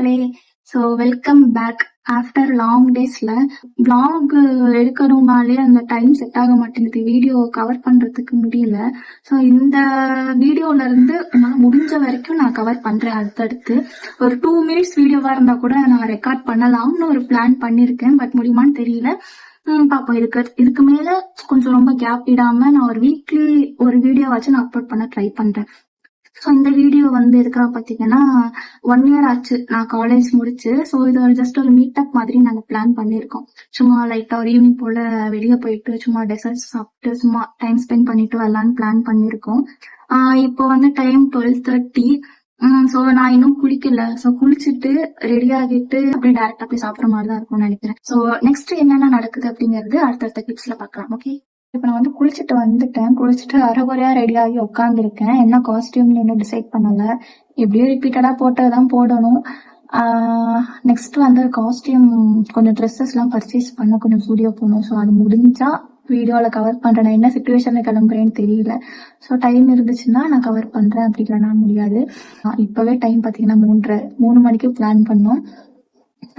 மக்களே. So welcome back. After long டேஸ்ல vlog எடுக்கணும்னாலே அந்த டைம் செட் ஆக மாட்டேங்குது, வீடியோ கவர் பண்றதுக்கு முடியல. ஸோ இந்த வீடியோல இருந்து நான் முடிஞ்ச வரைக்கும் நான் கவர் பண்றேன். அடுத்தடுத்து ஒரு 2 மினிட்ஸ் வீடியோவா இருந்தா கூட நான் ரெக்கார்ட் பண்ணலாம்னு ஒரு பிளான் பண்ணிருக்கேன். பட் முடியுமான்னு தெரியல. பாப்போம். இதுக்கு மேல கொஞ்சம் ரொம்ப கேப் விடாம நான் ஒரு வீக்லி ஒரு வீடியோ வச்சு நான் அப்லோட் பண்ண ட்ரை பண்றேன். ஸோ இந்த வீடியோ இருக்கிற பார்த்தீங்கன்னா 1 இயர் ஆச்சு நான் காலேஜ் முடிச்சு. ஸோ இது ஒரு ஜஸ்ட் ஒரு மீட்டப் மாதிரி நாங்கள் பிளான் பண்ணியிருக்கோம். சும்மா லைட்டாக ஒரு ஈவினிங் போல் வெளியே போயிட்டு சும்மா டெசர்ட்ஸ் சாப்பிட்டு சும்மா டைம் ஸ்பெண்ட் பண்ணிட்டு வரலான்னு பிளான் பண்ணியிருக்கோம். இப்போ டைம் 12:30. ஸோ நான் இன்னும் குளிக்கல. ஸோ குளிச்சுட்டு ரெடி ஆகிட்டு அப்படியே டேரக்டா போய் சாப்பிட்ற மாதிரி தான் இருக்கும்னு நினைக்கிறேன். ஸோ நெக்ஸ்ட் என்னென்ன நடக்குது அப்படிங்கிறது அடுத்தடுத்த கிளிப்ஸ்ல பார்க்கலாம். ஓகே, இப்போ நான் குளிச்சுட்டு வந்துட்டேன். குளிச்சுட்டு அரைகுறையா ரெடி ஆகி உட்காந்துருக்கேன். என்ன காஸ்டியூம்னு இன்னும் டிசைட் பண்ணல. எப்படியும் ரிப்பீட்டடா போட்டதான் போடணும். நெக்ஸ்ட் காஸ்டியூம் கொஞ்சம் ட்ரெஸ்ஸஸ்லாம் பர்ச்சேஸ் பண்ண கொஞ்சம் ஸ்டூடியோ போகணும். ஸோ அது முடிஞ்சா வீடியோல கவர் பண்றேன். நான் என்ன சுச்சுவேஷன்ல கிளம்புறேன்னு தெரியல. ஸோ டைம் இருந்துச்சுன்னா நான் கவர் பண்றேன், அப்படி இல்லைனா முடியாது. இப்பவே டைம் பார்த்தீங்கன்னா 3 மணிக்கு பிளான் பண்ணோம்.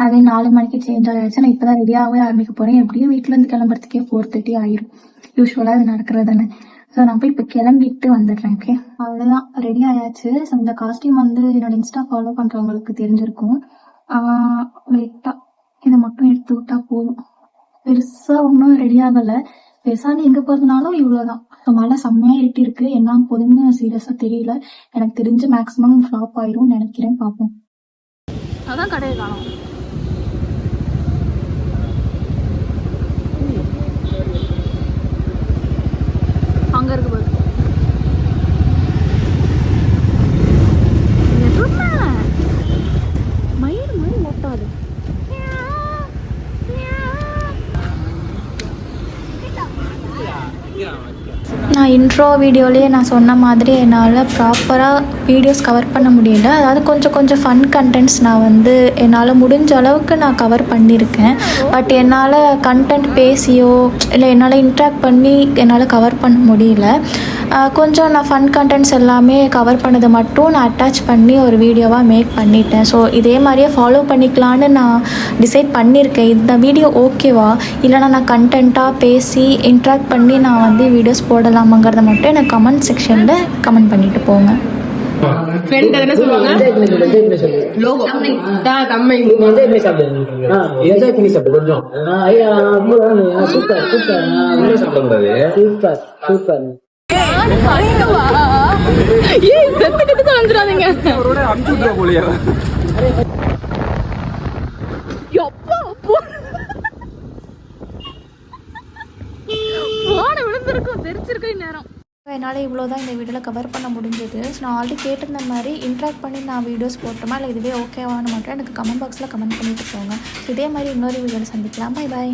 அதே 4 மணிக்கு சேஞ்ச் ஆயிடுச்சு. நான் இப்பதான் ரெடியாகவே ஆரம்பிக்க போறேன். எப்படியும் வீட்டுல இருந்து கிளம்புறதுக்கே 4:30 ஆயிரும். யூஸ்வலா இது நடக்கிறது தானே. ஸோ நான் போய் இப்போ கிளம்பிட்டு வந்துடுறேன். ஓகே, அவ்வளோதான், ரெடி ஆயாச்சு. ஸோ இந்த காஸ்டியூம் என்னோட இன்ஸ்டா ஃபாலோ பண்றவங்களுக்கு தெரிஞ்சிருக்கும். லைட்டா இதை மட்டும் எடுத்து விட்டா போதும். பெருசா ஒன்றும் ரெடி ஆகலை. பெருசான்னு எங்க போறதுனாலும் இவ்வளவுதான். மழை செம்மையா இருட்டி இருக்கு. என்ன போதுன்னு சீரியஸா தெரியல. எனக்கு தெரிஞ்சு மேக்ஸிமம் ஃப்ளாப் ஆயிரும் நினைக்கிறேன். பார்ப்போம். அதான் கடையை காணும். அங்க இருக்கு பாரு. மயில் ஓட்டாது. நான் இன்ட்ரோ வீடியோலேயே நான் சொன்ன மாதிரி என்னால் ப்ராப்பராக வீடியோஸ் கவர் பண்ண முடியல. அதாவது கொஞ்சம் ஃபன் கண்டென்ட்ஸ் நான் என்னால் முடிஞ்ச அளவுக்கு நான் கவர் பண்ணியிருக்கேன். பட் என்னால் கண்டென்ட் பேசியோ இல்லை என்னால் இன்ட்ராக்ட் பண்ணி என்னால் கவர் பண்ண முடியல. கொஞ்சம் நான் ஃபன் கண்டென்ட்ஸ் எல்லாமே கவர் பண்ணதை மட்டும் நான் அட்டாச் பண்ணி ஒரு வீடியோவாக மேக் பண்ணிட்டேன். ஸோ இதே மாதிரியே ஃபாலோ பண்ணிக்கலான்னு நான் டிசைட் பண்ணியிருக்கேன். இந்த வீடியோ ஓகேவா இல்லைனா நான் கண்டென்ட்டாக பேசி இன்ட்ராக்ட் பண்ணி நான் வீடியோஸ் போடலாமாங்கிறத மட்டும் எனக்கு கமெண்ட் செக்ஷனில் கமெண்ட் பண்ணிட்டு போங்க. என்னால் இவ்வளோதான் இந்த வீடியோவில் கவர் பண்ண முடிஞ்சது. ஸோ நான் ஆல்ரெடி கேட்டிருந்த மாதிரி இன்ட்ராக்ட் பண்ணி நான் வீடியோஸ் போட்டோமா இல்லை இதுவே ஓகேவானு மட்டும் எனக்கு கமெண்ட் பாக்ஸில் கமெண்ட் பண்ணிட்டு போங்க. ஸோ இதே மாதிரி இன்னொரு வீடியோவில் சந்திக்கலாம். Bye bye.